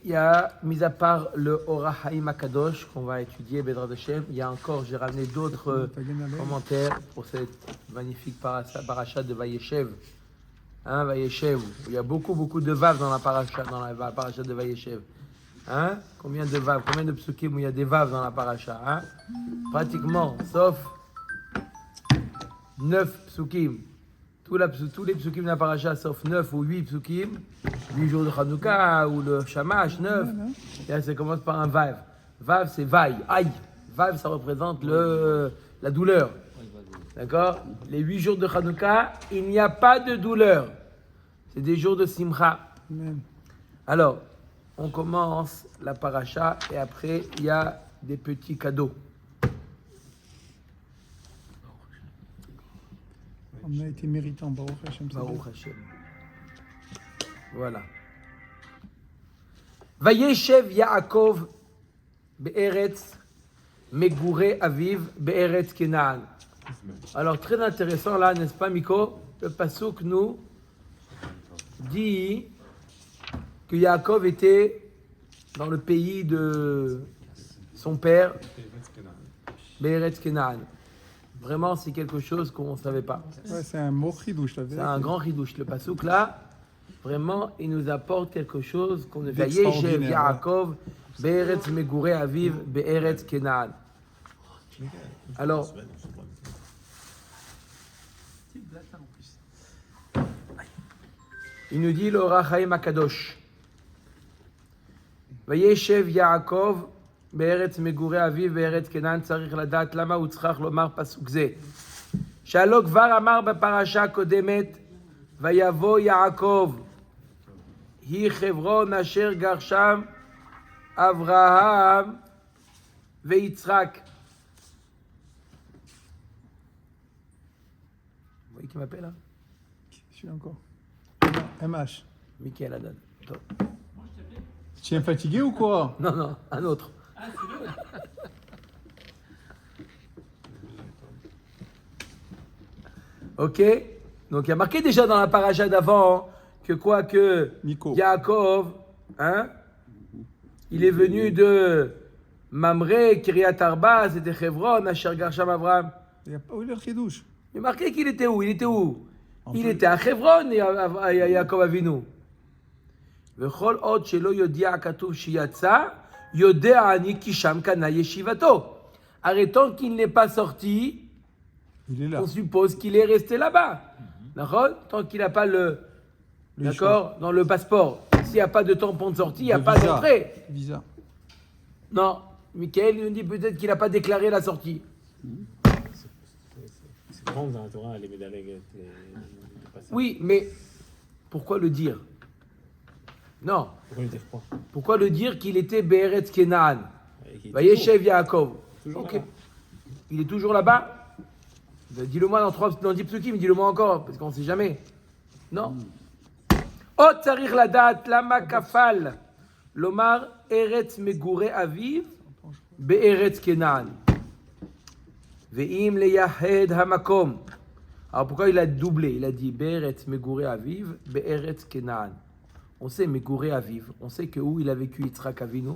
Il y a, mis à part le Ora Haim Akadosh qu'on va étudier, Bedrat Hashem, il y a encore, j'ai ramené d'autres commentaires pour cette magnifique paracha de Vayeshev. Hein, Vayeshev, où il y a beaucoup de vav dans la paracha de Vayeshev. Hein? Combien de vav, combien de psukim où il y a des vav dans la paracha, hein? Pratiquement, sauf 9 psukim. Tous les psukim de la paracha, sauf 9 ou 8 psukim, 8 jours de Hanouka ou le Shamash, 9. Et là, ça commence par un vav. Vav, c'est vaï, aïe. Vav, ça représente la douleur. D'accord? Les 8 jours de Hanouka, il n'y a pas de douleur. C'est des jours de Simcha. Alors, on commence la paracha et après, il y a des petits cadeaux. On a été méritant, Baruch Hashem. Baruch Hashem. Voilà. Vayeshev Yaakov be'eretz megure aviv be'eretz Kenaan. Alors, très intéressant là, n'est-ce pas, Miko? Le pasuk nous dit que Yaakov était dans le pays de son père, be'eretz Kenaan. Vraiment, c'est quelque chose qu'on ne savait pas. Ouais, c'est un mot chidouche. C'est un grand chidouche. Le pasuk là, vraiment, il nous apporte quelque chose qu'on ne voyait. Vayeshev Yaakov be'eretz megure aviv be'eretz Kenaan. Alors, il nous dit le Ora Haim Akadosh. Vayeshev Yaakov בארץ מגורי אביו בארץ כנען צריך לדעת למה הוא צריך לומר פסוק זה. שהלא כבר אמר בפרשה הקודמת ויבוא יעקב היא חברון אשר גר שם אברהם ויצחק. Vous voyez qui m'appelle là? Je suis encore. MH. Michael Haddad. Top. Tu es fatigué ou quoi? Non, un autre. Ok, donc il y a marqué déjà dans la paracha d'avant que Nico. Yaakov, hein, il est venu de Mamré, Kiryat Arba, c'était Hebron, Asher Garsham Avraham. Il n'y a pas eu le chidouche. Il est marqué qu'il était où? Il était à Hebron, Yaakov Avinu. וכל עוד שלא יודיע הכתוב שיצא, יודע אני כי שם קנה ישיבתו. הרי tant qu'il n'est pas sorti, il est là. On suppose qu'il est resté là-bas. D'accord? Tant qu'il n'a pas d'accord, dans le passeport. S'il n'y a pas de tampon de sortie, il n'y a pas d'entrée. Visa. Non. Michael nous dit peut-être qu'il n'a pas déclaré la sortie. C'est grand dans la Torah, les médailles. Oui, mais pourquoi le dire? Non. Pourquoi le dire quoi? Pourquoi le dire qu'il était Be'eretz Kenaan? Vayeshev Yaakov. Ok. Il est toujours là-bas? Dis-le-moi dans 10 psukim, dis-le-moi encore, parce qu'on ne sait jamais. Non. Ot tzarich ladat lama kafal lomar eretz megure aviv be'eretz Kenaan. Ve'im leyahed hamakom. Alors pourquoi il a doublé? Il a dit be'eretz megure aviv be'eretz Kenaan. On sait megure aviv, on sait que où il a vécu Yitzhak Avinu.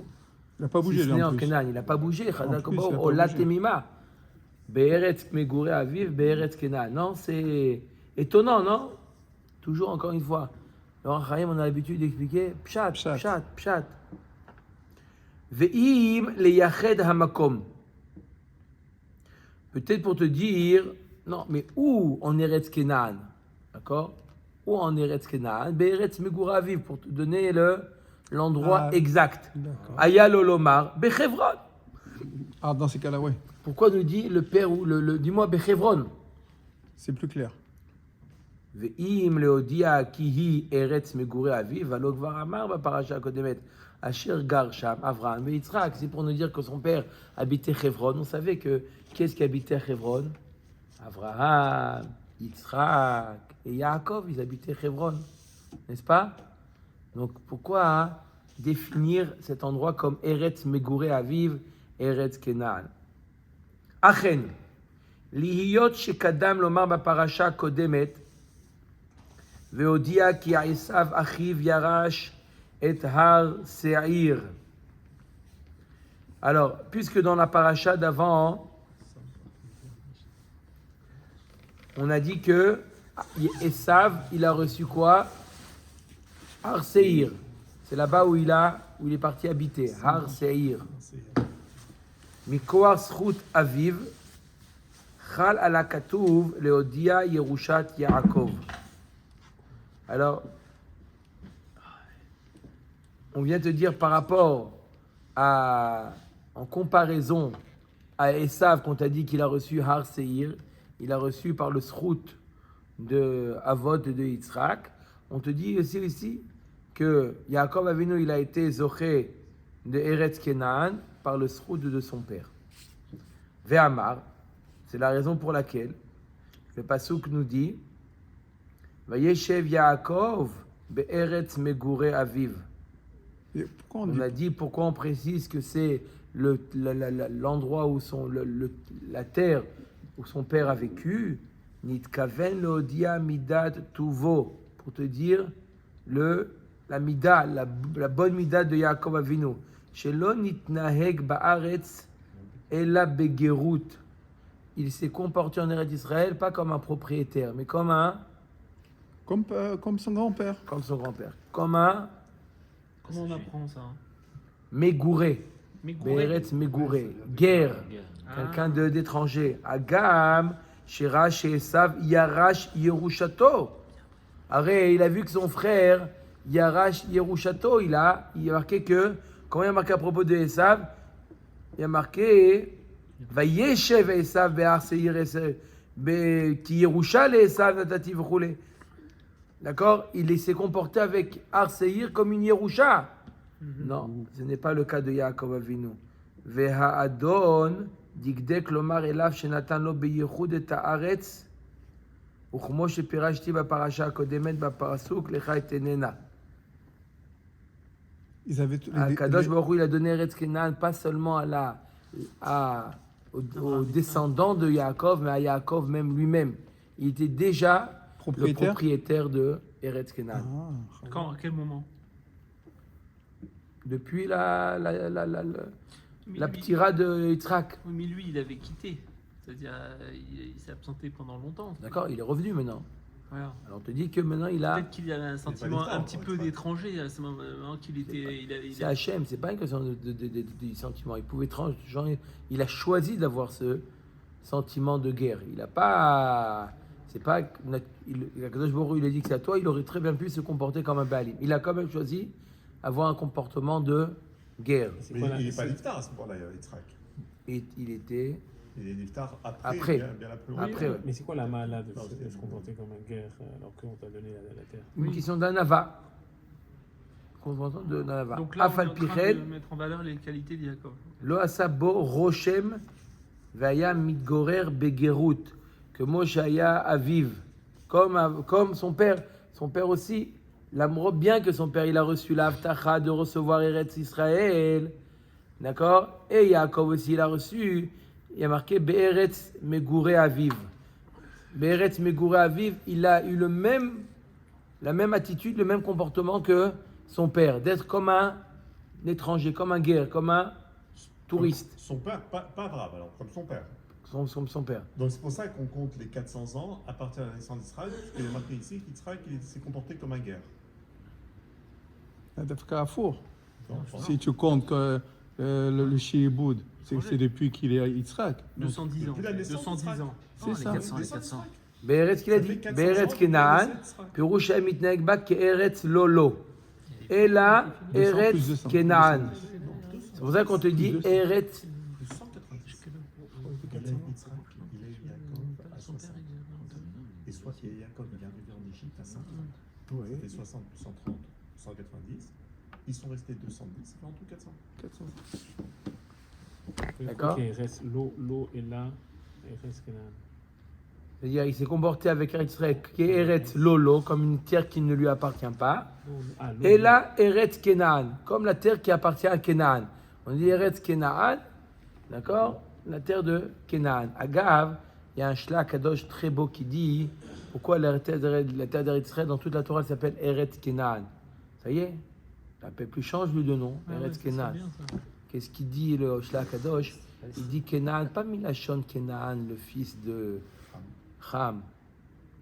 Il n'a pas bougé, si lui, en plus. Kenaan, il n'a pas bougé. O latemima. Be'eretz megure aviv, be'eretz Kenaan. Non, c'est étonnant, non? Toujours, encore une fois. Alors, Chaim, on a l'habitude d'expliquer pshat. Ve'im leyached hamakom. Peut-être pour te dire, non, mais où en Eretz Kenaan? D'accord? Où en Eretz Kenaan? Be'eretz megure aviv, pour te donner l'endroit exact. Ayal olomar, Bechevron. Ah, dans ces cas-là, oui. Pourquoi nous dit le père ou dis-moi Bechevron? C'est plus clair. Ve'im leodia kihi eretz megure aviv, alo kvar amar b'parasha kodemet, asher gar sham Avraham et Yitzhak. C'est pour nous dire que son père habitait Hebron. On savait que qu'est-ce qui habitait Hebron? Avraham, Yitzhak et Yaakov, ils habitaient Hebron, n'est-ce pas? Donc pourquoi définir cet endroit comme Eretz Megure Aviv, Eretz Kenaan? Achen, lihiyot shekadam lomar b'parasha kodemet, veodia ki Esav achiv yarash et Har Seir. Alors, puisque dans la paracha d'avant, on a dit que Esav, il a reçu quoi? Har Seir. C'est là-bas où il est parti habiter. Har Seir. Mikoar Zchut Aviv, Chal ala Katuv, Leodia Yerushat Yaakov. Alors, on vient te dire par rapport en comparaison à Esav, qu'on t'a dit qu'il a reçu Har Seir, il a reçu par le Zchut de Avot de Yitzhak. On te dit aussi ici que Yaakov Avinu, il a été zoché de Eretz Kenaan par le Zchut de son père. Ve'amar, c'est la raison pour laquelle le pasuk nous dit Vayeshev Yaakov be'eretz megure aviv. Et pourquoi On a dit pourquoi on précise que c'est l'endroit où la terre où son père a vécu. Nitkaven leodia midat tuvo, pour te dire la mida, la bonne mida de Yaakov Avinu. Shelo nitnaheg ba'aretz ela begerut. Il s'est comporté en Eretz Israël pas comme un propriétaire, mais comme Comme son grand-père. comme son grand-père, comme un Comment on apprend ça? Megouré, Be'eretz Megouré, guerre, quelqu'un d'étranger. Agam, Shirash chez Esav, Yarash Yerushato. Arrête, il a vu que son frère, Yarash Yerushato, il a marqué que, comment il a marqué à propos de Esav? Il a marqué Vayeshev Esav be'ar seir ki Yerusha le Esav natati v'chule. D'accord? Il s'est comporté avec Har Seir comme une Yerusha. Non, ce n'est pas le cas de Yaakov Avinu. Veha Adon digdek lomar elav shenatan lo beyechud et haaretz וכמו שפירשתי בפרשה הקודמת בפסוק לך אתננה. הקדוש ברוך הוא, il a donné Eretz Kenan pas seulement aux descendants de Yaakov, mais à Yaakov même lui-même. Il était déjà le propriétaire de Eretz Kenan. Quand, à quel moment? Depuis la ptira de Yitzhak. Oui, mais lui, il avait quitté. C'est-à-dire, il s'est absenté pendant longtemps. D'accord, il est revenu maintenant. Voilà. Alors on te dit que maintenant il a... Peut-être qu'il avait un sentiment un petit peu d'étranger à ce moment qu'il était. C'est Hachem, c'est pas une question de sentiment. Il pouvait il a choisi d'avoir ce sentiment de guerre. Il n'a pas... C'est pas... Kadosh Baruch Hu, il a dit que c'est à toi, il aurait très bien pu se comporter comme un Baalim. Il a quand même choisi avoir un comportement de guerre. Mais il n'est pas niftar à ce moment-là, Yitzhak. Et il était... Il est niftar après. Bien Après, ouais. Mais c'est quoi la mala de se comporter comme un guerre alors qu'on t'a donné la terre? Une question d'un Nava. Comportement d'un Nava. Donc là, on est Afal en train Piched, de mettre en valeur les qualités de Yaakov. Lo asabo Roshem Vaya Mitgorer Begerut, que Moshe Aya Aviv, comme son père aussi, bien que son père il a reçu l'Avtacha de recevoir Eretz Israël, d'accord, et Yaakov aussi il a reçu, il y a marqué Be'eretz Megure Aviv. Be'eretz Megure Aviv, il a eu la même attitude, le même comportement que son père, d'être comme un étranger, comme un guerre, comme un touriste. Son père, pas Abraham, alors, comme son père. Son père. Donc c'est pour ça qu'on compte les 400 ans à partir de la naissance d'Israël, parce qu'il est marqué ici qu'Israël s'est comporté comme un guerre. Carrefour. Donc, Si tu comptes que le Shieboud, c'est depuis qu'il est à Yitzhak. 210 ans. depuis la naissance 210 d'Israël. ans. C'est ça. Les 400. Be'eretz qu'il a dit, Be'eretz Kenaan, Pirouche Mitnaeg Bak Ke'eretz Lolo. Et là, Eretz Kenaan. C'est pour ça qu'on te dit Eretz. Plus 190. Il a Yitzhak, il a eu Yaakov à 60. Et soit qu'il y a Yaakov, il est arrivé en Égypte à 50. Ça fait 60 plus 130, 190. Ils sont restés 210, ça fait en tout 400. D'accord. Ok, il reste l'eau est là, et reste Kenan. C'est-à-dire, il s'est comporté avec Eretz Israël, Eretz Lolo, comme une terre qui ne lui appartient pas. Et là, Eretz Kenaan, comme la terre qui appartient à Kenaan. On dit Eretz Kenaan, d'accord? La terre de Kenaan. À Gav, il y a un Shlach Kadosh très beau qui dit pourquoi la terre d'Eretz Israël dans toute la Torah s'appelle Eretz Kenaan. Ça y est? T'appelles plus, change-lui de nom. Ah ouais, Eretz ça, c'est Kenan. bien, ça. Qu'est-ce qu'il dit le Shla Kadosh? Il dit Kenan, pas Milachon Kenan, le fils de Ham.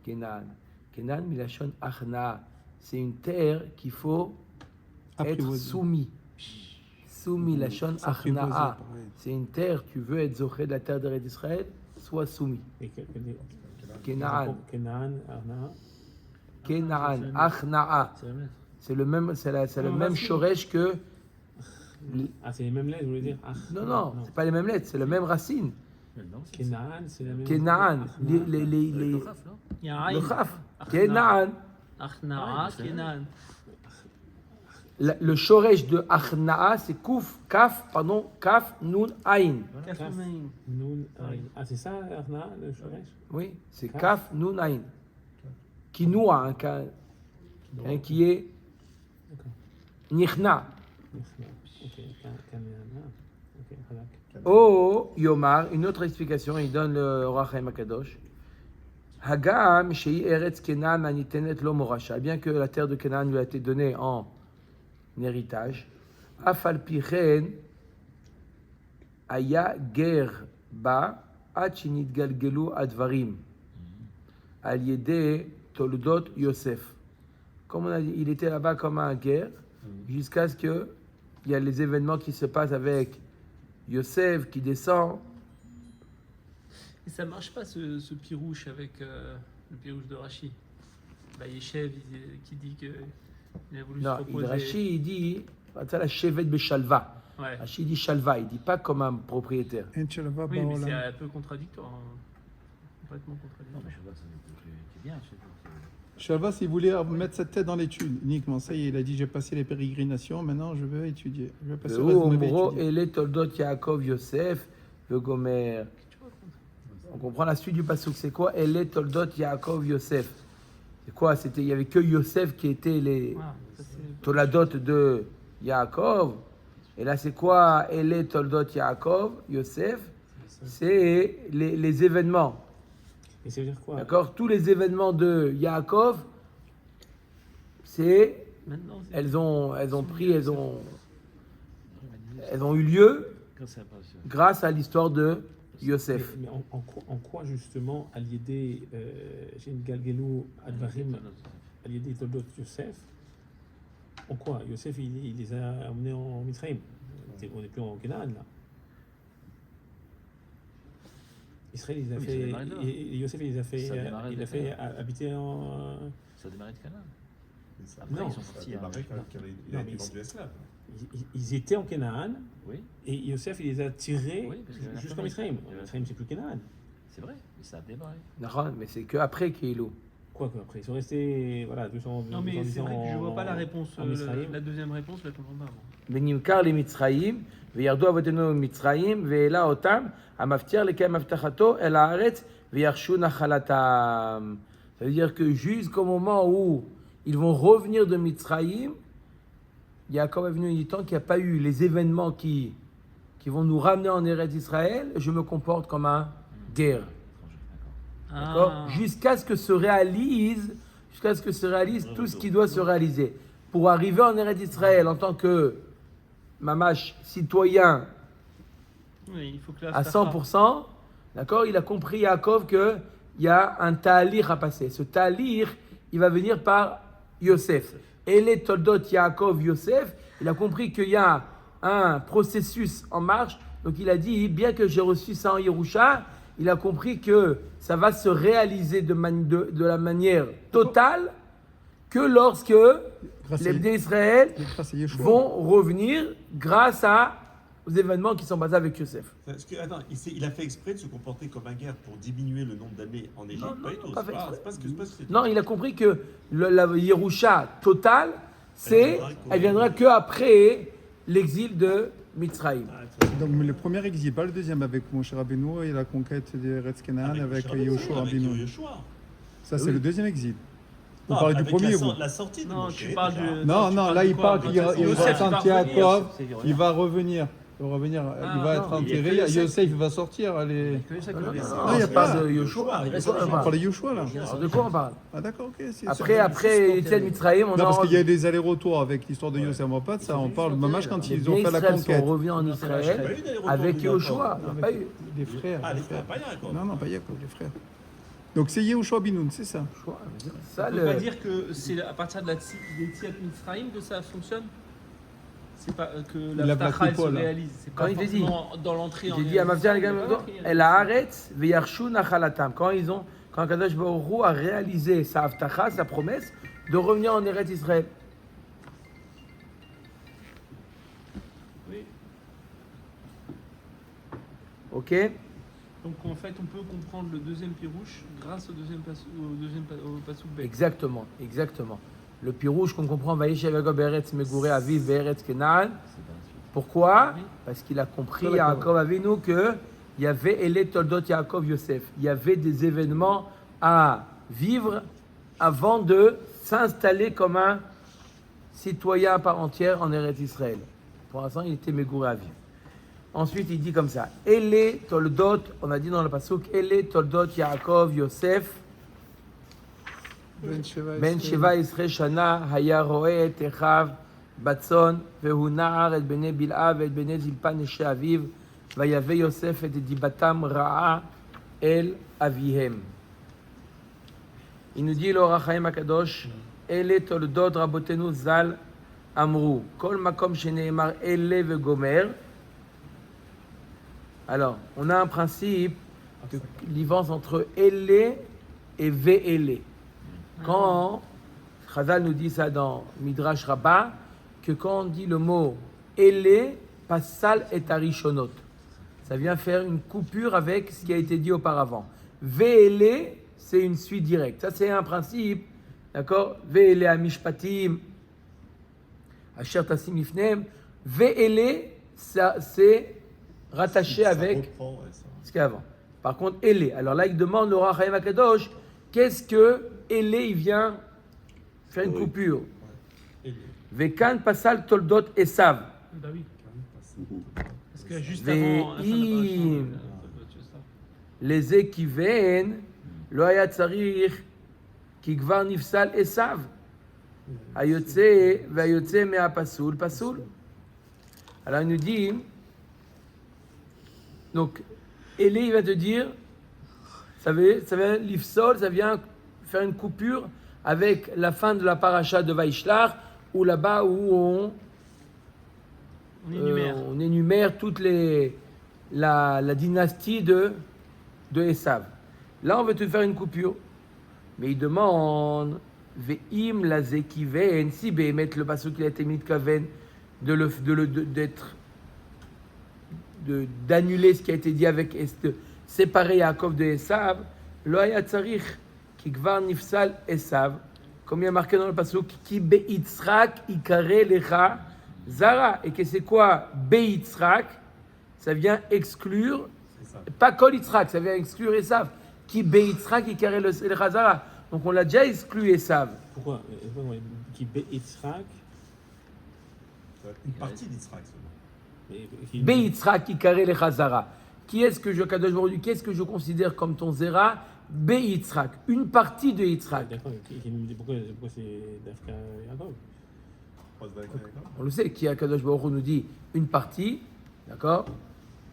Kenan. Kenan Milachon Achna. C'est une terre qu'il faut être Apprivoiser. soumis. Soumis, Lachon S'apprivoiser, Achna'a. pareil. C'est une terre, tu veux être zoché de la terre d'Eretz Israël, sois soumis. Kenan. Kenan, Arna. Kenan. Achna'a. C'est la même. C'est le même, c'est le Non, même racine. shoresh que. Ah, c'est les mêmes lettres, vous voulez dire? Ah, Non, c'est pas les mêmes lettres, c'est la même racine. Kenan, c'est la même. Kenan. Arna. Les- Il y a un Le aïn. chaf. Achna. Kenan. Achna'a, Kenan. Le shoresh de Achna'a, c'est Kaf, Nun, Ain. Kafnaïm. Nun, Ain. Ah, c'est ça, Arna, le Shoresh? Oui, c'est Kaf. Kaf, Nun, Ain. Qui noie, qui est D'accord. Nichna. Ok, Kenan. Ok, halak. Oh, Yomar, une autre explication, il donne le Rachaim Akadosh. Hagam, Shei Eretz Kenan, Anitenet Lo Morasha. Bien que la terre de Kenan lui a été donnée en héritage, Afal Pichen, Aya Ger Ba, Achinit Galgelu Advarim, Al Yede Toldot Yosef. Comme on a dit, il était là-bas comme un guerre, jusqu'à ce qu'il y a les événements qui se passent avec Yosef qui descend. Et ça marche pas ce pirouche avec le pirouche de Rachi. Bah, Yeshev qui dit que il a voulu Non, se proposer. Rashi, il dit, la chevet beshalva. Ouais. Rashi, il dit shalva, il dit pas comme un propriétaire. En Shalva Oui, mais c'est Baolam. un peu contradictoire. Hein. Complètement contradictoire. Shalva, s'il voulait mettre sa tête dans l'étude, uniquement ça y est, il a dit j'ai passé les pérégrinations, maintenant je veux étudier. Je vais passer le reste de ma vie à Omro, étudier. Ele Toldot Yaakov Yosef, le Gomer. On comprend la suite du pasuk, c'est quoi? Ele Toldot Yaakov Yosef. C'est quoi? Il y avait que Yosef qui était les Ah, ça, c'est- Toladot de Yaakov. Et là, c'est quoi? Ele Toldot Yaakov Yosef. C'est les événements. Et ça veut dire quoi? D'accord? Tous les événements de Yaakov, c'est Maintenant, c'est- elles ont eu lieu grâce à l'histoire de Yosef. Mais en quoi justement, à l'idée, j'ai une Galgelou Advarim, à l'idée Toldot Yosef, en quoi? Yosef, il les a emmenés en Mitzrayim. On n'est plus en Canaan, là. Israël, il a Oui, ça fait. démarrait là. Et Yosef, il les a fait, Ça démarrait il de a fait Canaan. habiter en. Ça a démarré de Canaan. Non, ils sont ça a partis. démarré quand il Non, a mais été vendu esclave. Ils étaient en Canaan, Oui, et Yosef, il les a tirés Oui, parce qu'il y avait la jusqu'en famine. Mitzrayim. Il y avait la Mitzrayim, c'est plus Canaan. c'est vrai, mais ça a démarré. D'accord? Mais c'est qu'après qu'il est loup. Quoi qu'après, ils sont restés, voilà, 200 Non, mais 210 c'est vrai ans que je vois pas la réponse. en Mitzrayim. La deuxième réponse, je la comprends pas. moi. ונמכר למצרים, וירדו אבותינו ממצרים, והעלה אותם, המבטיח לקיים הבטחתו אל הארץ, וירשו נחלתם. Ça veut dire que jusqu'au moment où ils vont revenir de Mitzrayim, Yaakov est venu du temps qu'il n'y a pas eu les événements qui vont nous ramener en Eretz Israël, je me comporte comme un guerre. D'accord? Ah. Jusqu'à ce que se réalise tout ce qui doit se réaliser. Pour arriver en Eretz Israël en tant que mamash citoyen Oui, il faut que la à 100%, d'accord, il a compris Yaakov qu'il y a un ta'alir à passer. Ce ta'alir, il va venir par Yosef. Et les Toldot Yaakov Yosef, il a compris qu'il y a un processus en marche. Donc il a dit, bien que j'ai reçu ça en Yerusha, il a compris que ça va se réaliser de la manière totale que lorsque Grâce les à- Bnei Israël grâce à Yeshua. vont revenir grâce aux événements qui sont basés avec Yosef. Parce que, attends, il a fait exprès de se comporter comme un guerre pour diminuer le nombre d'années en Égypte. Non, Pas du tout. pas C'est fait pas exprès. c'est pas ce que c'est pas ce que- Non, il a compris que la Yerusha totale, elle viendra que après l'exil de Mitzrayim. Donc le premier exil, pas le deuxième avec Moshe Rabbeinu et la conquête des Eretz Canaan avec Yoshua avec Rabbeinu. Yoshua. Ça c'est Oui. le deuxième exil. Vous Non, parlez du avec premier, la, vous. la sortie de Non, Moshe, tu parles déjà. du. Non, tu non, parles là de il quoi? parle qu'il Yosef, va il va attendre revenir. Yaakov, C'est Yosef. il va revenir. Il va revenir, Ah, il va non, être il y a enterré, que Yosef. Yosef va sortir. Allez. Non, il y a on pas parle de Yoshua. On parle de Yoshua là. Alors, de quoi on parle? Ah d'accord, ok. Après Étienne Mitzrayim, on Non, parce a qu'il y a des allers-retours avec l'histoire de Yosef, on va pas de ça. On parle Mamash quand les ils ont biens fait la Israël conquête. sont revenus en Israël avec Yoshua. Il n'y a pas eu Les frères. Ah, les les frères, pas Yaakov. Non, pas Yaakov, les frères. Donc c'est Yehoshua Binoun, c'est ça. Yoshua. Ça, On ne peut pas dire que c'est à partir de des Tziat Mitzrayim que ça fonctionne. C'est pas que La la Ftacha elle se Vakupo, là. réalise. C'est Quand pas il te dit, forcément dans l'entrée en J'ai dit à Mavdia, les gars, Israël. El Haaretz ve'yarshu nachalatam. Quand Kadosh Baruch Hu a réalisé sa avtacha, sa promesse de revenir en Eretz Israël. Oui. Ok? Donc en fait, on peut comprendre le deuxième pirouche grâce au deuxième passouk bek. Exactement, exactement. Le pirouche qu'on comprend, Vaïshev Yaakov Eretz Meguré Aviv Eretz Kenaan. Pourquoi? Parce qu'il a compris, D'accord. Yaakov Avinu, qu'il y avait Ele Toldot Yaakov Yosef. Il y avait des événements à vivre avant de s'installer comme un citoyen à part entière en Eretz Israël. Pour l'instant, il était Meguré Aviv. Ensuite, il dit comme ça. Ele Toldot, on a dit dans le pasuk, Ele Toldot Yaakov Yosef. Ben Sheva Yisrael Shana Haya Roe et Echav Batson Vehu Na'ar et Bene Bil'a et Bene Zilpa Neshe Aviv Vayave Yosef et Dibatam Ra'a El Avihem. Il nous dit l'Or HaChaim HaKadosh Ele Toldot Rabotenu Zal Amru Kol Makom Sheneemar Ele Vegomer. Alors, on a un principe de l'ivance entre Ele et Ve'ele. Quand Chazal nous dit ça dans Midrash Rabbah, que quand on dit le mot Ele, Passal et Arishonot, ça vient faire une coupure avec ce qui a été dit auparavant. Ve'ele, c'est une suite directe. Ça, c'est un principe, d'accord? Ve'ele Amishpatim, Asher Tassim Ifnem. Ve'ele, ça, c'est rattaché avec reprend, ouais, ça. ce qu'il y a avant. Par contre, Ele. Alors là, il demande le Or HaChaim HaKadosh, qu'est-ce que Ele, il vient faire une coupure. Et Vekan Pasal Toldot Esav. Bah oui. Parce que juste Ve- avant la fin de la im. paracha, c'est ça. Les Ekiven, lo haya tzarich, ki kvar nifsal Esav. Hayotze, ve'ayotze mea pasul, pasul. Alors il nous dit, donc, Ele, il va te dire, ça vient l'ifsol, ça vient faire une coupure avec la fin de la paracha de Vaishlach, où là-bas où on énumère toutes la dynastie de Esav. Là, on veut te faire une coupure. Mais il demande, Ve'im la zekiven, si Behemet le passage qui a été mis de Kaven, d'annuler ce qui a été dit avec de séparer Yaakov de Esav, lo haya tzarich, ki kvar nifsal Esav, comme il y a marqué dans le passage, ki be'itzrak ikare lecha zara. Et que c'est quoi be'itzrak? Ça vient exclure, c'est ça. pas kol Yitzhak, ça vient exclure Esav. Ki be'itzrak ikare lecha zara. Donc on l'a déjà exclu Esav. Pourquoi qui Yitzhak Une partie d'Israël seulement. Be'itzrak ikare lecha zara. Qui est-ce que qu'est-ce que je considère comme ton zera? Be'itzrak, une partie de Yitzhak. D'accord, qui nous dit pourquoi c'est d'Afka Yaakov. On le sait, qui a Kadosh Baruch Hu nous dit une partie, d'accord?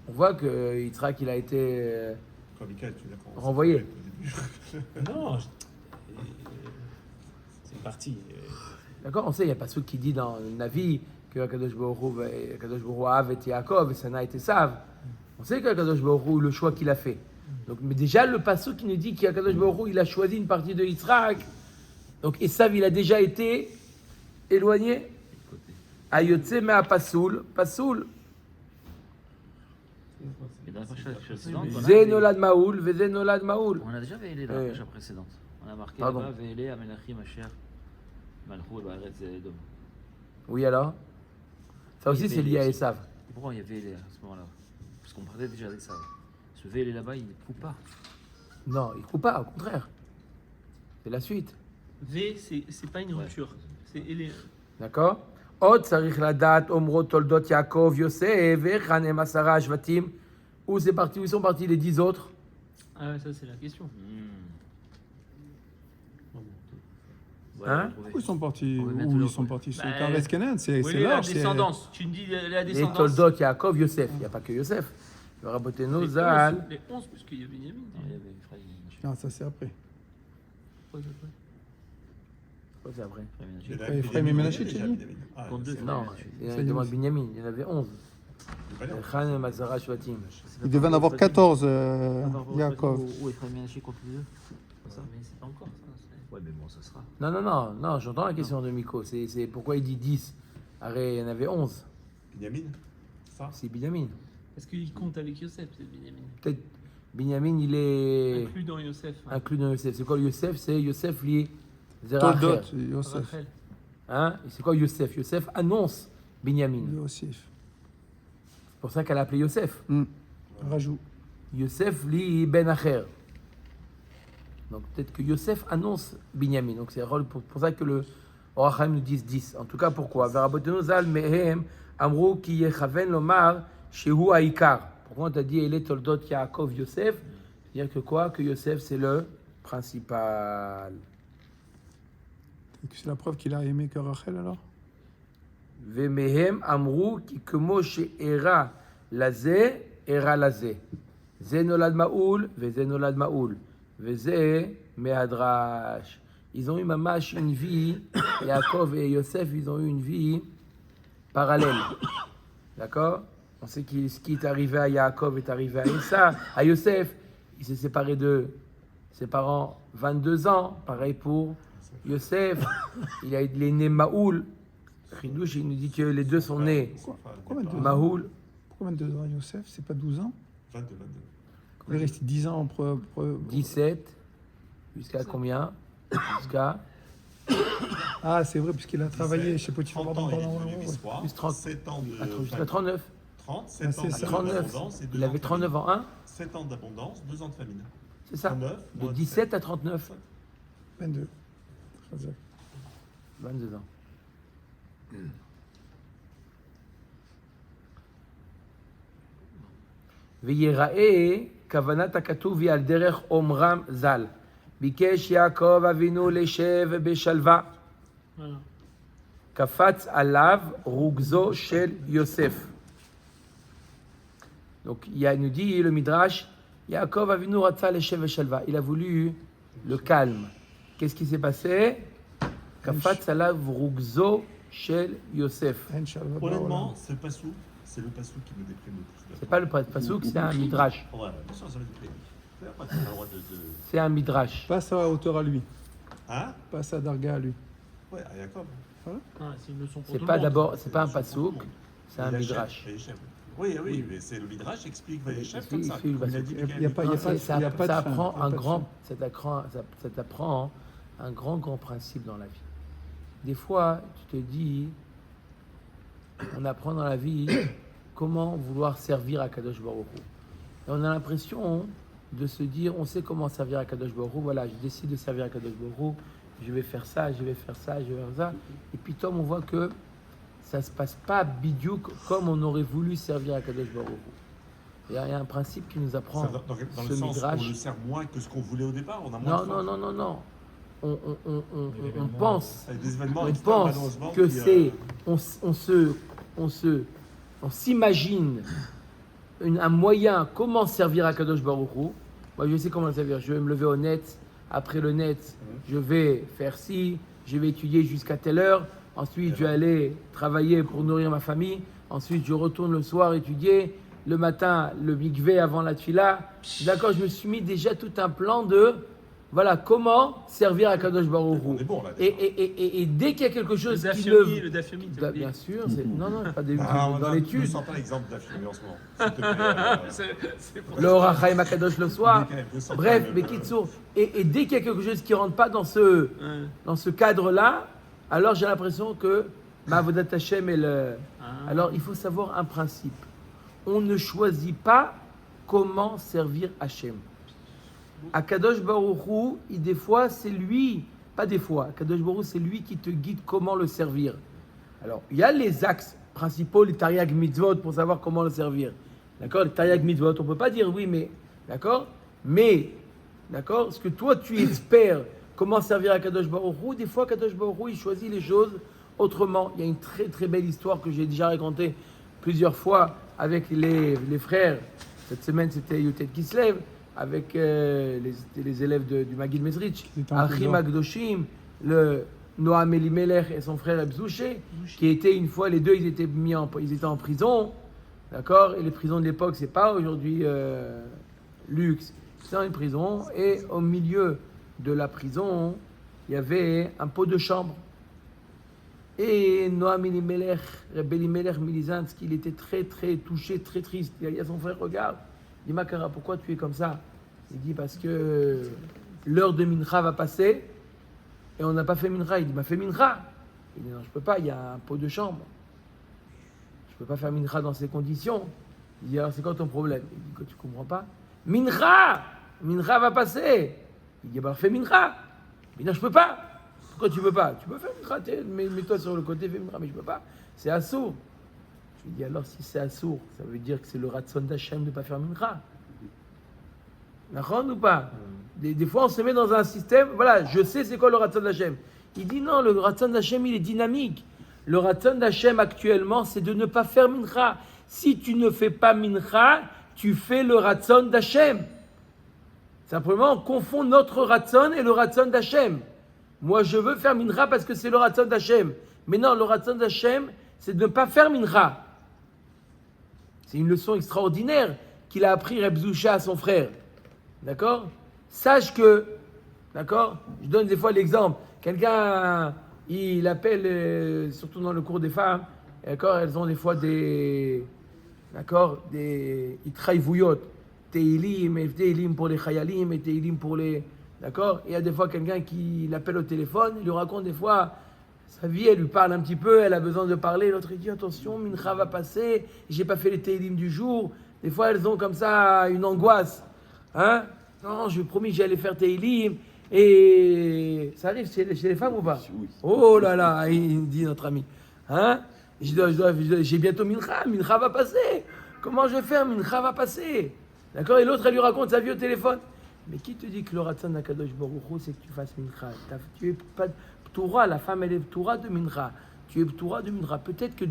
On voit que Yitzhak, il a été Quand Michael, tu l'as commencé renvoyé. au début. Non, c'est une partie. D'accord? On sait, il n'y a pas ceux qui dit dans le Navi que Kadosh Baruch Hu Av et Yaakov et Sana et Esav. On sait que Kadosh Baruch Hu, le choix qu'il a fait. Donc, mais déjà, le passage qui nous dit qu'Akadosh Baruch Hu, il a choisi une partie de Yitzhak. Donc, Esav, il a déjà été éloigné. Ayotse mea pasoul, pasoul. Et dans la paracha précédente, Ze nolad maoul, veze nolad maoul. on a déjà Ve'ele dans la paracha précédente. On a marqué Pardon. là-bas Ve'ele Amenachim Asher Malchou Ba'aretz Edom. Oui, alors? Ça aussi, c'est lié à Esav. Et pourquoi il y a Ve'ele à ce moment-là? Parce qu'on parlait déjà de ça. Ce Ve'ele là-bas, il ne coupe pas. Non, il ne coupe pas, au contraire. C'est la suite. V, c'est pas une rupture. C'est D'accord? עוד צריך לדעת אומרות תולדות יעקב, יוסף, והיכן הם 10 השבטים. Où ils sont partis les 10 autres? Ah, ouais, ça, c'est la question. Hein? Où ils sont partis? On va mettre Où le- ils sont partis? Bah, C'est Eretz Canaan, c'est Oui, la large. c'est- descendance. Tu me dis la Les descendance. Toldot, Yaakov, Yosef. Il n'y a pas que Yosef. Le Raboteno, Zal. Les 11, puisqu'il y a Benjamin. Il y avait Ephraïm, Menachem. Non, ça c'est après. Pourquoi c'est Quoi, c'est après? Ephraïm, Menachem. Ephraim et Ménaché, tu dis? Compte deux. Non, il Ça y est, demande oui. Binyamin. Il y en avait 11. Khan et Mazara Shvatim. Il devait en avoir 14, Yaakov. Yaakov. Ou Ephraim, Menachem contre les deux. pas ça? Mais c'est pas encore ça. c'est- Ouais, mais bon, ça sera. Non, j'entends la question de Miko. C'est pourquoi il dit 10. Arrête, il y en avait 11. Binyamin, ça C'est Binyamin. Parce qu'il compte avec Yosef, c'est Benjamin. Peut-être Binyamin, il est Inclus dans Yosef. hein. inclus dans Yosef. C'est quoi Yosef? C'est Yosef lié Zerah Toldot, Acher. Yosef. Rachel. Hein? Et c'est quoi Yosef? Yosef annonce Binyamin. Yosef. C'est pour ça qu'elle a appelé Yosef. Rajout. Yosef li Ben Acher. Donc peut-être que Yosef annonce Binyamin. Donc c'est pour ça que le Orachaim nous dit 10. En tout cas, pourquoi? Verabotenu zal mehem amru ki yechaven lomar shehu haikar. Pourquoi on t'a dit ele toldot Yaakov Yosef? C'est-à-dire que quoi? Que Yosef c'est le principal. Et que c'est la preuve qu'il a aimé que Rachel alors? ומהם אמרו כי כמו שאירע לזה, אירע לזה. זה נולד מעול וזה נולד מעול. וזה מהדרש. Ils ont eu ממש une vie, Yaakov et Yosef, ils ont eu une vie parallèle. D'accord? On sait que ce qui est arrivé à Yaakov est arrivé à Issa. À Yosef, il s'est séparé de ses parents 22 ans. Pareil pour Yosef. Il est né Maoul. Ridouche, il nous dit que les deux sont nés Pourquoi 22 ans? Mahoul. Pourquoi 22 ans, Yosef? C'est pas 12 ans? 22. Il est resté 10 ans entre. 17. Jusqu'à combien? Jusqu'à Ah, c'est vrai, puisqu'il a travaillé chez Potiphar. 30 ans, il est devenu vice-roi. Plus 30. 7 ans jusqu'à de 39. 30, 7 Ah, ans c'est ça. 39. d'abondance et 2 Il avait 39 ans 1. 7 ans d'abondance, 2 ans de famine. C'est ça. 39, De moins 17 à 39. 22. Très bien. 22 ans. ויראה כוונת הכתוב היא על דרך אומרם ז"ל. ביקש יעקב אבינו לשב בשלווה. Voilà. קפץ עליו רוגזו של יוסף. Donc il nous dit le Midrash, Yaakov Avinu ratza leshev shalva. Il a voulu le calme. Qu'est-ce qui s'est passé? Kafat alav rugzo shel Yosef. Hein, Shalva, Honnêtement, ce passou, c'est le passou qui me déprime le plus. C'est pas le pasouk, c'est un Midrash. Ouais, bien sûr, ça me déprime. Après, tu as le droit de... C'est un Midrash. Pas sa hauteur à lui. Hein? Pas sa darga à lui. Ouais, à Jacob. Ah, c'est une leçon pour C'est tout pas le monde. d'abord, c'est pas un pasouk, c'est un Vayeshev, Midrash. Vayeshev. Oui, mais c'est le Midrash explique Vayeshev comme ça. Il Comme il a dit Il y a Michael. pas- Non, ça ça pas de fin, apprend il y a un pas de grand, fin. ça t'apprend un grand principe dans la vie. Des fois, tu te dis, on apprend dans la vie comment vouloir servir à Kadosh Baruch Hu. Et on a l'impression de se dire, on sait comment servir à Kadosh Baruch Hu. Voilà, je décide de servir à Kadosh Baruch Hu. Je vais faire ça, je vais faire ça, je vais faire ça. Et puis, Tom, on voit que ça se passe pas bidiouk comme on aurait voulu servir à Kadosh Baruch Hu. Il y a un principe qui nous apprend Ça, dans ce le sens où on Midrash. le sert moins que ce qu'on voulait au départ, on a moins de Non, force. non. On pense, Avec des événements on extrêmes, pense malheureusement, que qui, c'est, on s'imagine un moyen comment servir à Kadosh Baruch Hu. Moi, je sais comment le servir. Je vais me lever au net. Après le net, je vais faire ci. Je vais étudier jusqu'à telle heure. Ensuite, je vais aller travailler pour nourrir ma famille. Ensuite, je retourne le soir étudier. Le matin, le mikvé avant la tfila. D'accord, je me suis mis déjà tout un plan de, voilà, comment servir à Kadosh Baruch On Hu. est bon là. déjà. Et dès qu'il y a quelque Le chose qui Dafyomi, le Dafyomi, t'as Bah, oublié. bien sûr, non, pas des, Ah, dans Je ne l'étude. sens pas l'exemple d'affirmer en ce moment. S'il te plaît, C'est pour Le Orachaim Akadosh le soir. Michael, ne sens Bref, pas mais le- Kitsour. Et dès qu'il y a quelque chose qui ne rentre pas dans ce cadre-là, alors j'ai l'impression que Ma'avodat Hashem est le. Ah. Alors il faut savoir un principe. On ne choisit pas comment servir Hashem. Akadosh Baruch Hu, des fois, c'est lui, pas des fois, Akadosh Baruch Hu, c'est lui qui te guide comment le servir. Alors, il y a les axes principaux, les Tariag Mitzvot, pour savoir comment le servir. D'accord? Les Tariag Mitzvot, on ne peut pas dire oui, mais. D'accord? Mais, d'accord? Ce que toi, tu espères, comment servir à Kadosh Baruch Hu, des fois, Kadosh Baruch Hu, il choisit les choses autrement. Il y a une très, très belle histoire que j'ai déjà racontée plusieurs fois avec les frères. Cette semaine, c'était Yotet Kislev, avec les élèves du Magid Mezrich, Achim Agdoshim, le Noam Elimelech et son frère Ebzouché, qui étaient une fois, les deux, ils étaient en prison, d'accord? Et les prisons de l'époque, c'est pas aujourd'hui luxe, c'est une prison. Et au milieu de la prison, il y avait un pot de chambre. Et Noam Elimelech, Rebbe Elimelech Milizanski, il était très très touché, très triste. Il y a son frère, regarde, il dit Makara, pourquoi tu es comme ça? Il dit parce que l'heure de Mincha va passer et on n'a pas fait Mincha. Il dit, fait Mincha. Il dit, non, je ne peux pas, il y a un pot de chambre. Je ne peux pas faire Mincha dans ces conditions. Il dit, alors c'est quoi ton problème? Il dit, que tu ne comprends pas? Mincha! Mincha va passer. Il dit, fais Mincha. Il dit, non, je ne peux pas. Pourquoi tu ne peux pas? Tu peux faire Mincha, mets-toi sur le côté, fais Mincha, mais je ne peux pas. C'est assourd. Je lui dis, alors si c'est assourd, ça veut dire que c'est le Ratzon d'Hachem de ne pas faire Mincha. D'accord ou pas? Des fois, on se met dans un système, voilà, je sais c'est quoi le Ratzon d'Hachem. Il dit non, le Ratzon d'Hachem, il est dynamique. Le Ratzon d'Hachem, actuellement, c'est de ne pas faire Mincha. Si tu ne fais pas Mincha, tu fais le Ratzon d'Hachem. Simplement, on confond notre Ratzon et le Ratzon d'Hachem. Moi, je veux faire Mincha parce que c'est le Ratzon d'Hachem. Mais non, le Ratzon d'Hachem, c'est de ne pas faire Mincha. C'est une leçon extraordinaire qu'il a appris Reb Zusha à son frère. D'accord? Sache que, d'accord? Je donne des fois l'exemple. Quelqu'un, il appelle, surtout dans le cours des femmes, d'accord? Elles ont des fois des, d'accord? Des itraïvouyot, Teilim pour les chayalim et Teilim pour les, d'accord? Il y a des fois quelqu'un qui l'appelle au téléphone, il lui raconte des fois sa vie, elle lui parle un petit peu, elle a besoin de parler. L'autre il dit attention, Mincha va passer, j'ai pas fait les Teilim du jour. Des fois elles ont comme ça une angoisse. Hein? Non, je promis, j'allais faire Teilim. Et ça arrive chez les femmes ou pas? Oh là là, il dit notre ami. Hein? J'ai bientôt Mincha va passer. Comment je vais faire? Mincha va passer. D'accord? Et l'autre, elle lui raconte sa vie au téléphone. Mais qui te dit que le Ratzon d'Akadosh Baruch Hu, c'est que tu fasses Mincha? Tu es pas Ptoura, la femme, elle est Ptoura de Mincha. Tu es Ptoura de Mincha. Peut-être que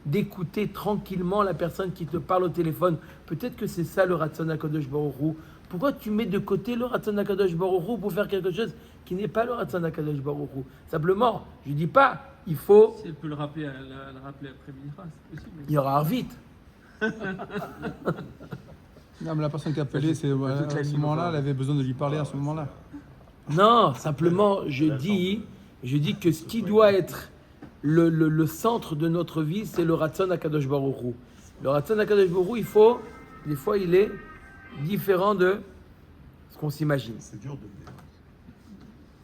d'écouter tranquillement la personne qui te parle au téléphone, peut-être que c'est ça le Ratzon d'Akadosh Baruch Hu. Pourquoi tu mets de côté le Ratzon d'Akadosh Baruch Hu pour faire quelque chose qui n'est pas le Ratzon d'Akadosh Baruch Hu? Simplement, je ne dis pas, il faut... Si elle peut le rappeler après Mincha, c'est possible. Il y aura vite. Non, mais la personne qui a appelé, c'est, voilà, à ce moment-là, elle avait besoin de lui parler à ce moment-là. Non, simplement, je dis que ce qui doit être le centre de notre vie, c'est le Ratzon d'Akadosh Baruch Hu. Le Ratzon d'Akadosh Baruch Hu, des fois, il est différent de ce qu'on s'imagine. C'est dur de le dire.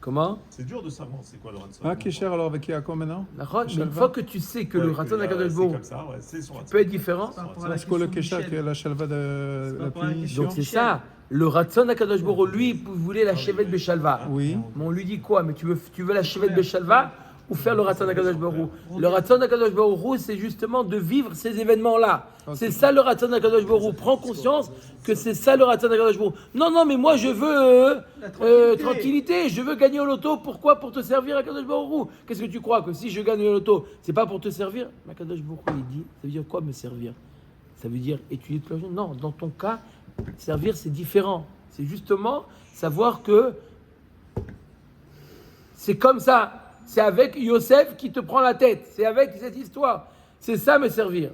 Comment? C'est dur de savoir c'est quoi le Ratzon. Ah, Kécher, alors avec Yaakov maintenant? D'accord, mais une fois que tu sais que le Ratzon d'Akadosh Baruch Hu peut être différent, Est-ce que le Kécher, qui est la Shalva de la punition? donc c'est ça. Le Ratzon d'Akadosh Baruch Hu, lui, voulait la Shevet Beshalva. Oui. Mais on lui dit quoi? Mais tu veux la Shevet Beshalva ou faire le Ratzon d'Akadosh Baruch Hu? Le Ratzon d'Akadosh Baruch Hu, c'est justement de vivre ces événements-là. Okay. C'est ça le Ratzon d'Akadosh Baruch Hu. Prends conscience que c'est ça le Ratzon d'Akadosh Baruch Hu. Non, mais moi je veux tranquillité. Je veux gagner au loto. Pourquoi? Pour te servir à Akadosh Baruch Hu. Qu'est-ce que tu crois? Que si je gagne au loto, c'est pas pour te servir? Akadosh Baruch Hu, il dit, ça veut dire quoi me servir? Ça veut dire étudier toute la journée? Non, dans ton cas, servir c'est différent. C'est justement savoir que c'est comme ça. C'est avec Yosef qui te prend la tête. C'est avec cette histoire. C'est ça me servir.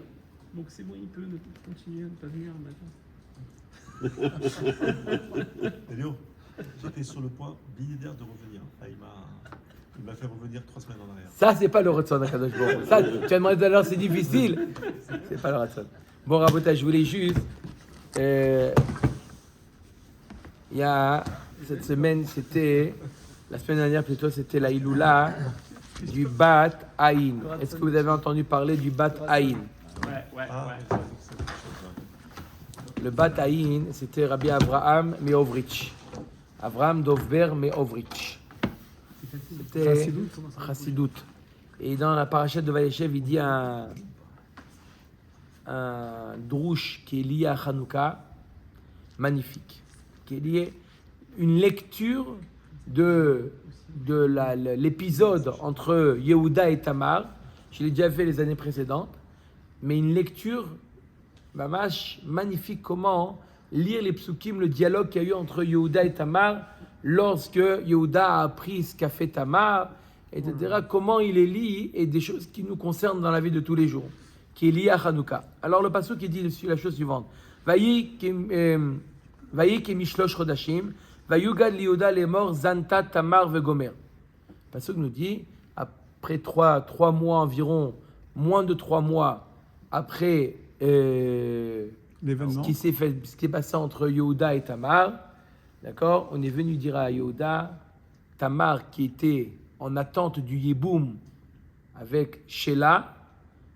Donc c'est bon, il peut continuer à ne pas venir maintenant. Elio, j'étais sur le point millénaire de revenir. Ah, il m'a fait revenir 3 semaines en arrière. Ça, c'est pas le Ratzon d'Akadosh Baruch Hu. Ça, tu as demandé tout à l'heure, c'est difficile. C'est pas le Ratzon. Bon, Rabotai, je voulais juste... il y a... Cette semaine, c'était... La semaine dernière, plutôt, c'était la Iloula du Bat Aïn. Est-ce que vous avez entendu parler du Bat Aïn? Ouais. Le Bat Aïn, c'était Rabbi Avraham Meovrich. Avraham Dovber Meovrich. C'était Chassidut. Et dans la parachète de Vayeshev, il dit un drouche qui est lié à Hanouka, magnifique, qui est lié une lecture de l'épisode entre Yehuda et Tamar. Je l'ai déjà fait les années précédentes, mais une lecture mamash magnifique. Comment lire les psukim, le dialogue qu'il y a eu entre Yehuda et Tamar lorsque Yehuda a appris ce qu'a fait Tamar, etc. Comment il est lié, et des choses qui nous concernent dans la vie de tous les jours, qui est lié à Hanouka. Alors le pasuk qui dit la chose suivante: Vayi kemishlosh chodashim, vayugad liuda lemor zanta tamar vegomer. Le pasuk nous dit, après 3 mois environ, moins de 3 mois après L'événement. ce qui s'est passé entre Yehuda et Tamar, d'accord, on est venu dire à Yehuda, Tamar qui était en attente du Yeboum avec Sheila,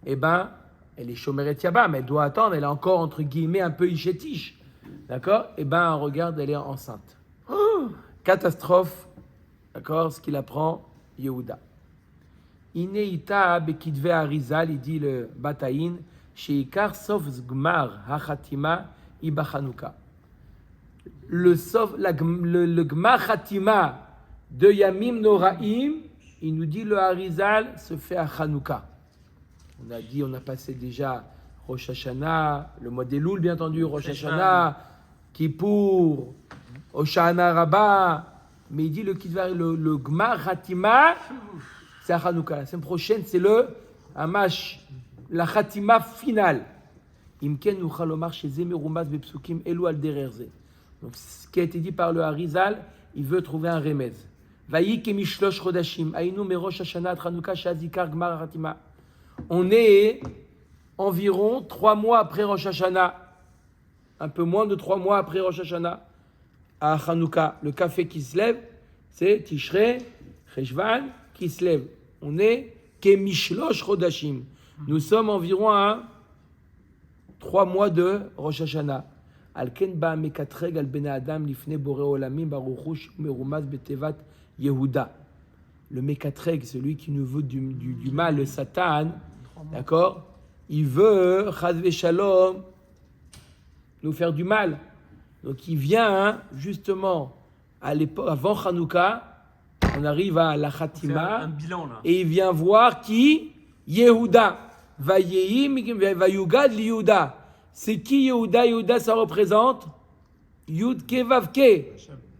eh ben, elle est Shomeret Yabam, elle doit attendre, elle est encore entre guillemets un peu Ishetish, d'accord, eh ben, regarde, elle est enceinte. Catastrophe, d'accord, ce qu'il apprend Yehuda. Ineita bekidve Arizal, il dit le Bataïn, sheikar sof zgmar hachatima ibachanuka. Le gmar chatima de Yamim Noraim, il nous dit le Harizal se fait à Hanouka. On a dit, on a passé déjà Rosh Hashanah, le mois d'Elul bien entendu, Rosh Hashanah, Kippour, Hoshana Rabbah, mais il dit le Gmar Khatima, c'est à Hanouka. La semaine prochaine, c'est le Hamash, la Khatima finale. Imken nuchal lomar sheze merumaz bepsukim elu al dererze. Donc, ce qui a été dit par le Harizal, il veut trouver un remède. Vayi kemishlosh chodashim, ainu merosh Hashanah at Hanouka shazikar Gmar Khatima. On est environ 3 mois après Rosh Hashanah, un peu moins de 3 mois après Rosh Hashanah, à Hanouka. Le café qui se lève, c'est Tishrei, Cheshvan, qui se lève. On est Kemishlosh Chodashim. Nous sommes environ à 3 mois de Rosh Hashanah. Alken ba mekatreg al bene adam lifne bore olamim baruchush merumaz betevat Yehuda. Le mekatreg, celui qui nous veut du mal, le Satan, d'accord, il veut, chazve shalom, nous faire du mal. Donc il vient, justement, à l'époque, avant Hanouka, on arrive à la Khatima, un bilan là. et il vient voir qui? Yehuda. Vayugad li Yehuda. C'est qui Yehuda? Yehuda, ça représente Yud Ke Vav Ke.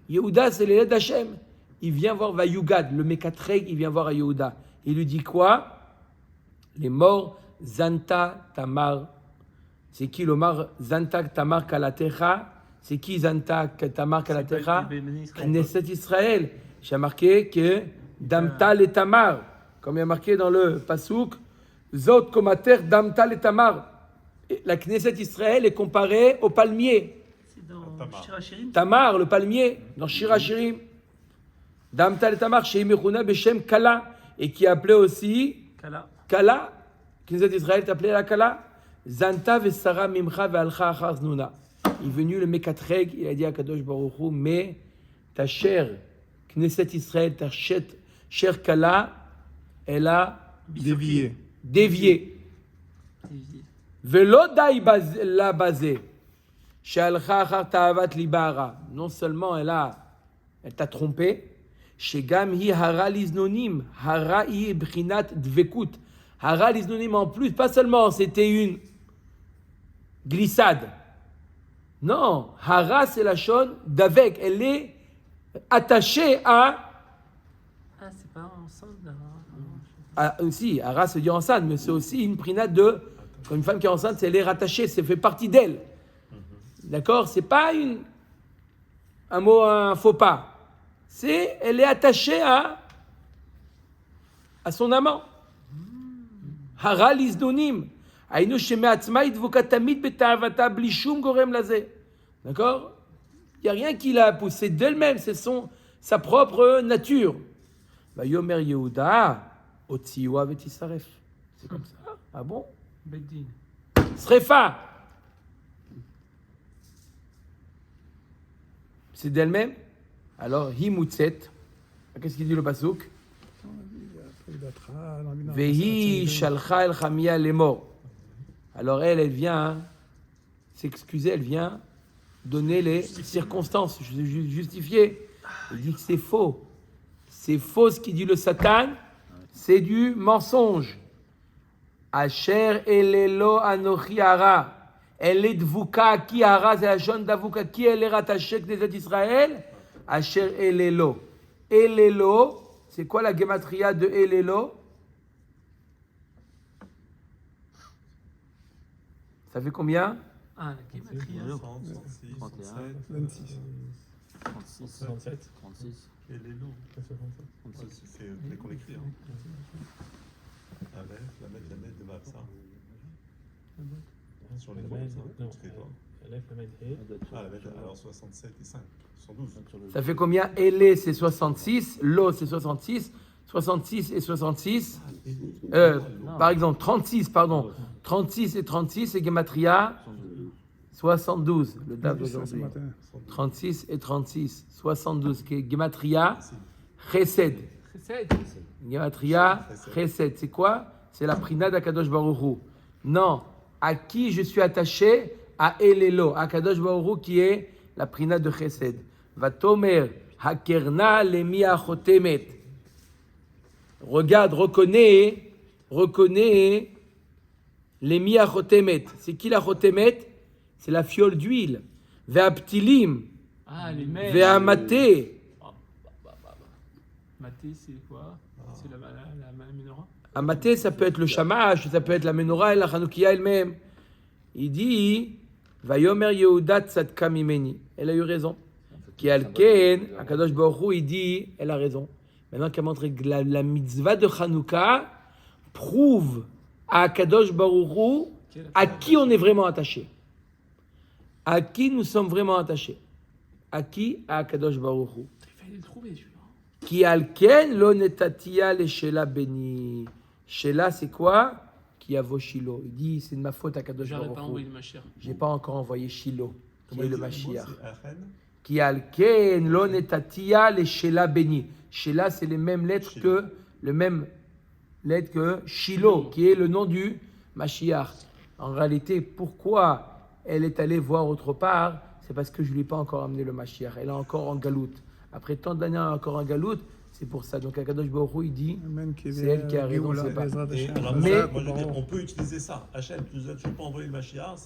Yehuda, c'est les lettres d'Hachem. Il vient voir Vayugad, le Mekatreg, il vient voir à Yehuda. Il lui dit quoi? Les morts, Zanta Tamar. C'est qui l'Omar? Zanta Tamar Kalatecha. C'est qui Zanta Tamar Kalatecha? Knesset Israël. J'ai marqué que Damtal et Tamar. Comme il y a marqué dans le Pasuk, Zot Komater Damtal et Tamar. La Knesset Israël est comparée au palmier. C'est dans Shir Hashirim. Tamar, le palmier, dans Shir Hashirim. Damtal et Tamar, chez Mechuna Beshem Kala, et qui appelait aussi Kala. Knesset Israël est appelée la Kala. Zanta Vesara Mimcha Ve'alcha Achar Znuna. Il est venu le Mekatreg, il a dit à Kadosh Baruch Hu, mais ta chère Knesset Israël, ta chère Kala, elle a dévié. Velo dai la basé. She'alcha achar ta'avat libara. Non seulement elle t'a trompé, shegam hi hara liznonim, hara hi bchinat dvekut. Hara liznonim en plus, pas seulement c'était une glissade. Non, hara c'est la chose d'avec. Elle est attachée à. Ah, c'est pas enceinte. Aussi, hara se dit enceinte, mais c'est aussi une prinate de. Quand une femme qui est enceinte, elle est rattachée, ça fait partie d'elle. D'accord? C'est pas un faux pas. Elle est attachée à son amant. Hara lizdonim. Aïnou sheme atzma idvoka tamid beta'avata bli shum gorem laze. D'accord? Il n'y a rien qui l'a poussée d'elle-même, c'est sa propre nature. Vayomer Yehuda, otziwa vetisaref. C'est comme ça. Ah bon? Beddin. Srefa. C'est d'elle-même. Alors, Himutset. Qu'est-ce qu'il dit le Pasuk? Vehi shalcha el chamia lemor. Alors elle vient s'excuser, elle vient donner les circonstances, justifier. Elle dit que c'est faux. C'est faux ce qu'il dit le Satan, c'est du mensonge. Asher elelo anochi hara. Elle est dvuka ki hara, c'est la shon davuka qui elle est rattachée des d'Israël. Asher elelo. Elelo, c'est quoi la gematria de elelo? Ça fait combien? Ah, la Gematria. 60, 66, 67, 26. 36, 67. 36, et les lots. 36. C'est les qu'on écrit. Aleph, la mettre de Mapsa. Sur les trois, Non. c'est toi. Aleph, Lamed, He. Ah, la mettre, alors 67 et 5, 112. Ça fait combien? Elé, c'est 66. Lo, c'est 66. 66 et 66. Par exemple, 36, pardon. 36 et 36, c'est Gematria 72. Le date d'aujourd'hui. 36 et 36. 72, qui est Gematria Chesed. Chesed. Gematria Chesed. C'est quoi? C'est la prina d'Akadosh Baruch Hu. Non. À qui je suis attaché? À Elelo. À Akadosh Baruch Hu, qui est la prina de Chesed. Vatomer hakerna lemi achotemet. Regarde, reconnais lemi achotemet. C'est qui la chotemet? C'est la fiole d'huile. Ve'aptilim. Ah, les mères. Ve'amaté. Maté, c'est quoi? C'est la menorah? Amaté, ça peut être le shamash, ça peut être la menorah et la chanoukia elle-même. Il dit, Vayomer Yehuda tzadka mimeni. Elle a eu raison. Qui alken, Akadosh Baruch Hu, il dit, elle a raison. Maintenant qu'elle montre que la mitzvah de Hanouka prouve à Akadosh Baruch Hu à qui on est vraiment attaché. À qui nous sommes vraiment attachés. À qui? À Akadosh Baruch Hu. Il fallait le trouver, celui-là. Qui alken lo netatia le shela beni. Shela, c'est quoi? Qui a vos Shilo. Il dit, c'est de ma faute à Kadosh J'aurais pas Baruch Hu. envoyé le Mashiach. J'ai pas encore envoyé Shilo, qui est le Mashiach. C'est Achen. Qui alken lo netatia le shela beni. Shela, c'est les mêmes lettres que Shilo, qui est le nom du Mashiach. En réalité, pourquoi elle est allée voir autre part? C'est parce que je lui ai pas encore amené le Mashiach. Elle est encore en galoute. Après tant d'années encore en galoute, c'est pour ça. Donc Akadosh Baruch Hu, il dit, c'est elle qui a raison, c'est pas. Et alors, Mais- moi, je veux dire, on peut utiliser ça. Hachem, tu ne veux pas envoyer le Mashiach,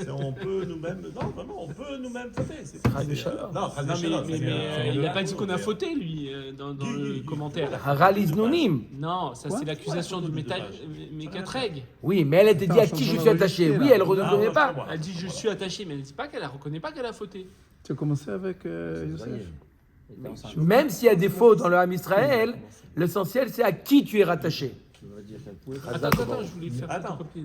on peut nous-mêmes. Non, vraiment, on peut nous-mêmes fauter. Chas v'shalom. Non, Chas Non, v'shalom, il n'a pas dit qu'on a fauté, lui, dans le commentaire. Haral iznonim. Non, ça c'est l'accusation du Mécatreg. Oui, mais elle a dit à qui je suis attaché. Oui, elle ne reconnaît pas. Elle dit je suis attaché, mais elle ne dit pas qu'elle ne reconnaît pas qu'elle a fauté. Tu as commencé avec Youssef. Même s'il y a des faux dans le Ham Israël, l'essentiel c'est à qui tu es rattaché. Attends, je voulais faire Attends. photocopier.